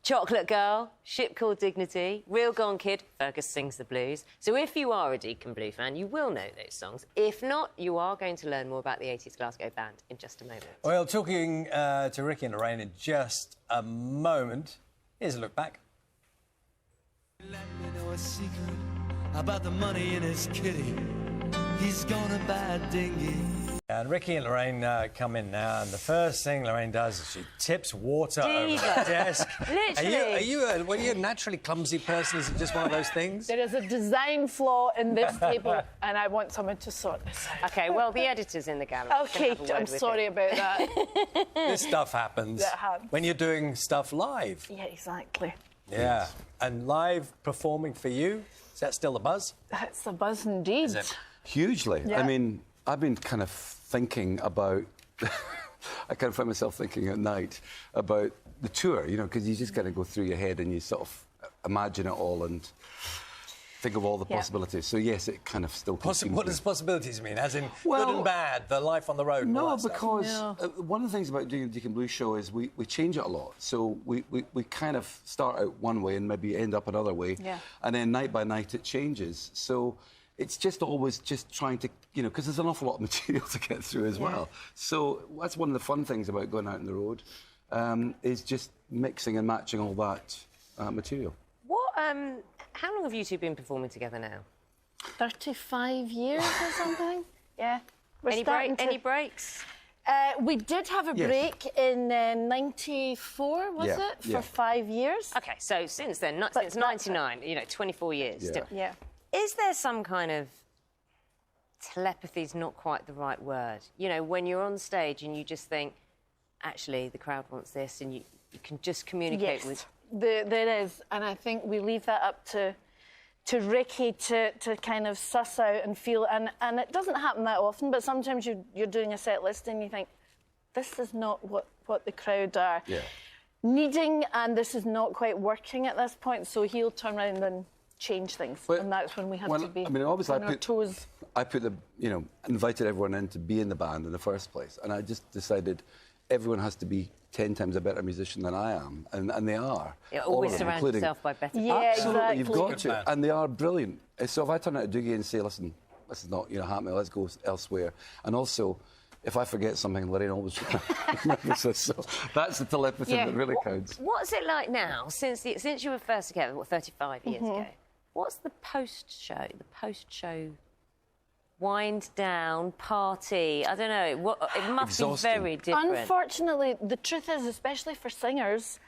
Chocolate Girl, Ship Called Dignity, Real Gone Kid, Fergus Sings the Blues. So if you are a Deacon Blue fan, you will know those songs. If not, you are going to learn more about the 80s Glasgow band in just a moment. Well, talking to Ricky and Lorraine in just a moment. Here's a look back. Let me know a secret about the money in his kitty. He's gonna buy a dinghy. And Ricky and Lorraine come in now, and the first thing Lorraine does is she tips water over the desk. Literally. Are you a naturally clumsy person? Is it just one of those things? There is a design flaw in this table, and I want someone to sort this out. OK, well, the editor's in the gallery. OK, I'm sorry about that. This stuff happens when you're doing stuff live. Yeah, exactly. Yeah, and live performing for you, is that still the buzz? That's the buzz indeed. Is it? Hugely. Yeah. I mean, I've been kind of thinking about... I kind of find myself thinking at night about the tour, you know, because you just kind of go through your head and you sort of imagine it all and think of all the possibilities. So, yes, it kind of still continues. What does possibilities mean? As in well, good and bad, the life on the road? And all no, that because stuff? one of the things about doing the Deacon Blues show is we change it a lot. So we kind of start out one way and maybe end up another way. Yeah. And then night by night it changes. So it's just always just trying to, you know, because there's an awful lot of material to get through as well. So that's one of the fun things about going out on the road, is just mixing and matching all that material. How long have you two been performing together now? 35 years or something. Yeah. Any breaks? We did have a break in 94, was it? For 5 years. OK, so since then, since 99, you know, 24 years still. Yeah. Is there some kind of... telepathy's not quite the right word. You know, when you're on stage and you just think, actually, the crowd wants this, and you can just communicate with... There is, and I think we leave that up to Ricky to kind of suss out and feel, and it doesn't happen that often, but sometimes you're doing a set list and you think, this is not what the crowd are needing, and this is not quite working at this point, so he'll turn around and change things, and that's when we have to be on our toes. I put the, you know, invited everyone in to be in the band in the first place, and I just decided everyone has to be 10 times a better musician than I am, and they are. You always surround yourself by better people. Yeah, absolutely, exactly. you've got to, and they are brilliant. So if I turn out to Dougie and say, listen, this is not, you know, happening, let's go elsewhere, and also, if I forget something, Lorraine always remembers us. So that's the telepathy that really counts. What's it like now, since you were first together, 35 years ago? What's the post-show wind down, party? I don't know. It must be very different. Unfortunately, the truth is, especially for singers,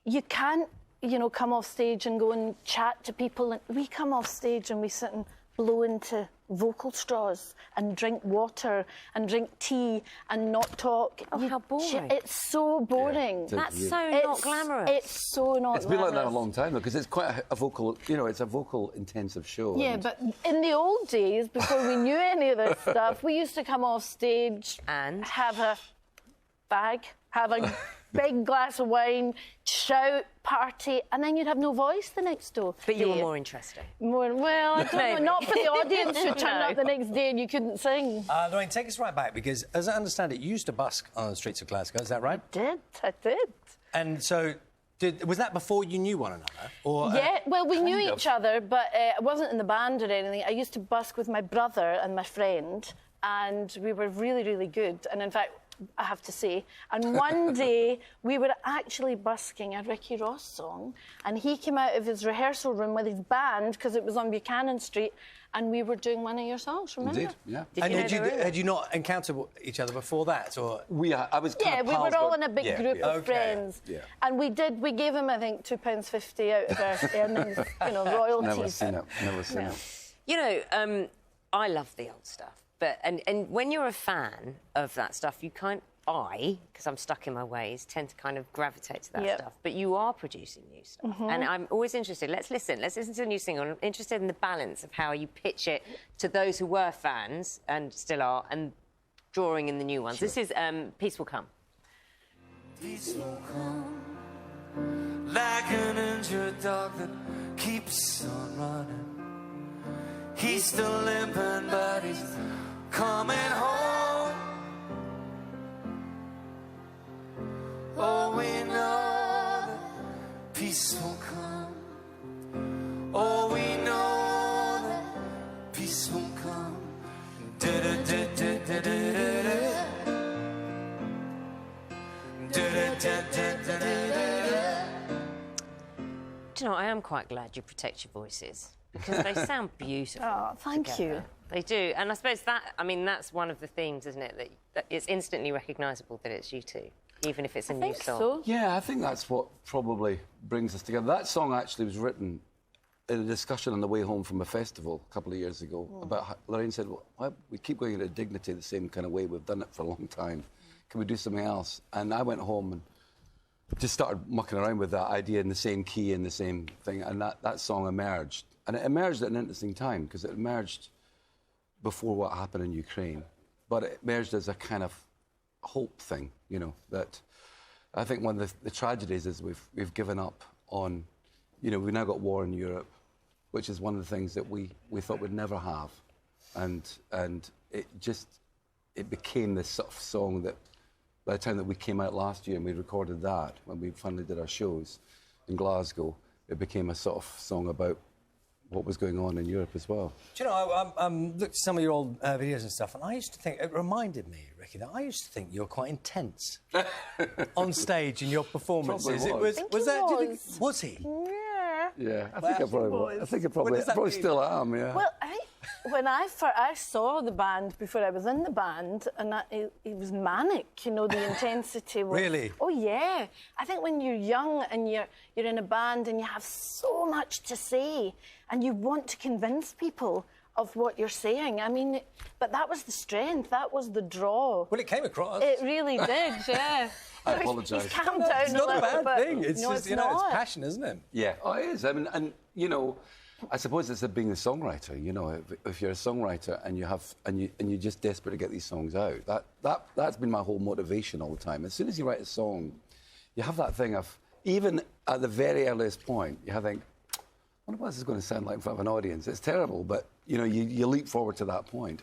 you can't, you know, come off stage and go and chat to people. And we come off stage and we sit and blow into vocal straws and drink water and drink tea and not talk. Oh, how boring. It's so boring. That's so not glamorous. It's so not It's been like that a long time, though, because it's quite a vocal, you know, it's a vocal-intensive show. Yeah, but in the old days, before we knew any of this stuff, we used to come off stage and have a bag, have a big glass of wine, shout, party, and then you'd have no voice the next day. But you were more interesting. Well, I don't know, not for the audience who turned up the next day and you couldn't sing. Lorraine, take us right back, because as I understand it, you used to busk on the streets of Glasgow, is that right? I did. And so, was that before you knew one another? Or, yeah, well, we knew each other, but I wasn't in the band or anything. I used to busk with my brother and my friend, and we were really, really good. And in fact, I have to say. And one day, we were actually busking a Ricky Ross song, and he came out of his rehearsal room with his band, because it was on Buchanan Street, and we were doing one of your songs, remember? Indeed, yeah. Had you not encountered each other before that, or...? I was kind of we pals, were all in a big group of friends. Yeah. And we gave him, I think, £2.50 out of our earnings, you know, royalties. Never seen it. You know, I love the old stuff. But and when you're a fan of that stuff, you because I'm stuck in my ways, tend to kind of gravitate to that stuff. But you are producing new stuff, and I'm always interested. Let's listen to the new single. I'm interested in the balance of how you pitch it to those who were fans and still are, and drawing in the new ones. Sure. This is Peace Will Come. Peace will come like an injured dog that keeps on running. He's still limping, but he's coming home. Oh, we know that peace will come. Oh, we know that peace will come. Da-da-da-da-da-da-da-da. Da-da-da-da-da-da-da. Do you know, I am quite glad you protect your voices because they sound beautiful. Oh, thank together. you. They do. And I suppose that's one of the themes, isn't it? That it's instantly recognisable that it's you two, even if it's a new song. So. Yeah, I think that's what probably brings us together. That song actually was written in a discussion on the way home from a festival a couple of years ago about how Lorraine said, well, why we keep going into dignity the same kind of way. We've done it for a long time. Can we do something else? And I went home and just started mucking around with that idea in the same key and the same thing. And that song emerged. And it emerged at an interesting time because it emerged before what happened in Ukraine. But it emerged as a kind of hope thing, you know, that I think one of the tragedies is we've given up on, you know, we've now got war in Europe, which is one of the things that we thought we'd never have. And it became this sort of song that by the time that we came out last year and we recorded that, when we finally did our shows in Glasgow, it became a sort of song about what was going on in Europe as well. Do you know, I looked at some of your old videos and stuff, and I used to think, it reminded me, Ricky, that I used to think you were quite intense on stage in your performances. Probably was. Was he? Yeah, I think I probably still am, yeah. Well, when I saw the band before I was in the band, and it was manic, you know, the intensity was... Really? Oh, yeah. I think when you're young and you're in a band and you have so much to say and you want to convince people of what you're saying, I mean, but that was the strength, that was the draw. Well, it came across. It really did, yeah. I apologise. He's calmed down It's not a bad thing. It's no, just, it's you know, not. it's passion, isn't it? Yeah, oh, it is. I mean, and, you know, I suppose it's being a songwriter, you know. If you're a songwriter and you're just desperate to get these songs out, that's been my whole motivation all the time. As soon as you write a song, you have that thing of, even at the very earliest point, you have to think, I wonder what this is going to sound like in front of an audience. It's terrible, but, you know, you leap forward to that point.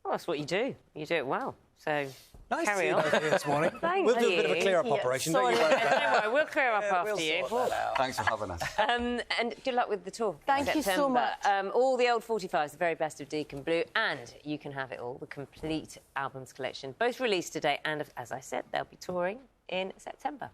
Well, that's what you do. You do it well. So Nice carry to on. see you this morning. Thank We'll do a bit of a you. clear-up Yeah, operation. sorry. Don't you worry. Don't worry, we'll clear up after We'll you. sort that out. Thanks for having us. And good luck with the tour. Thank you so September. much. All the old 45s, the very best of Deacon Blue, and You Can Have It All, the complete albums collection, both released today. And as I said, they'll be touring in September.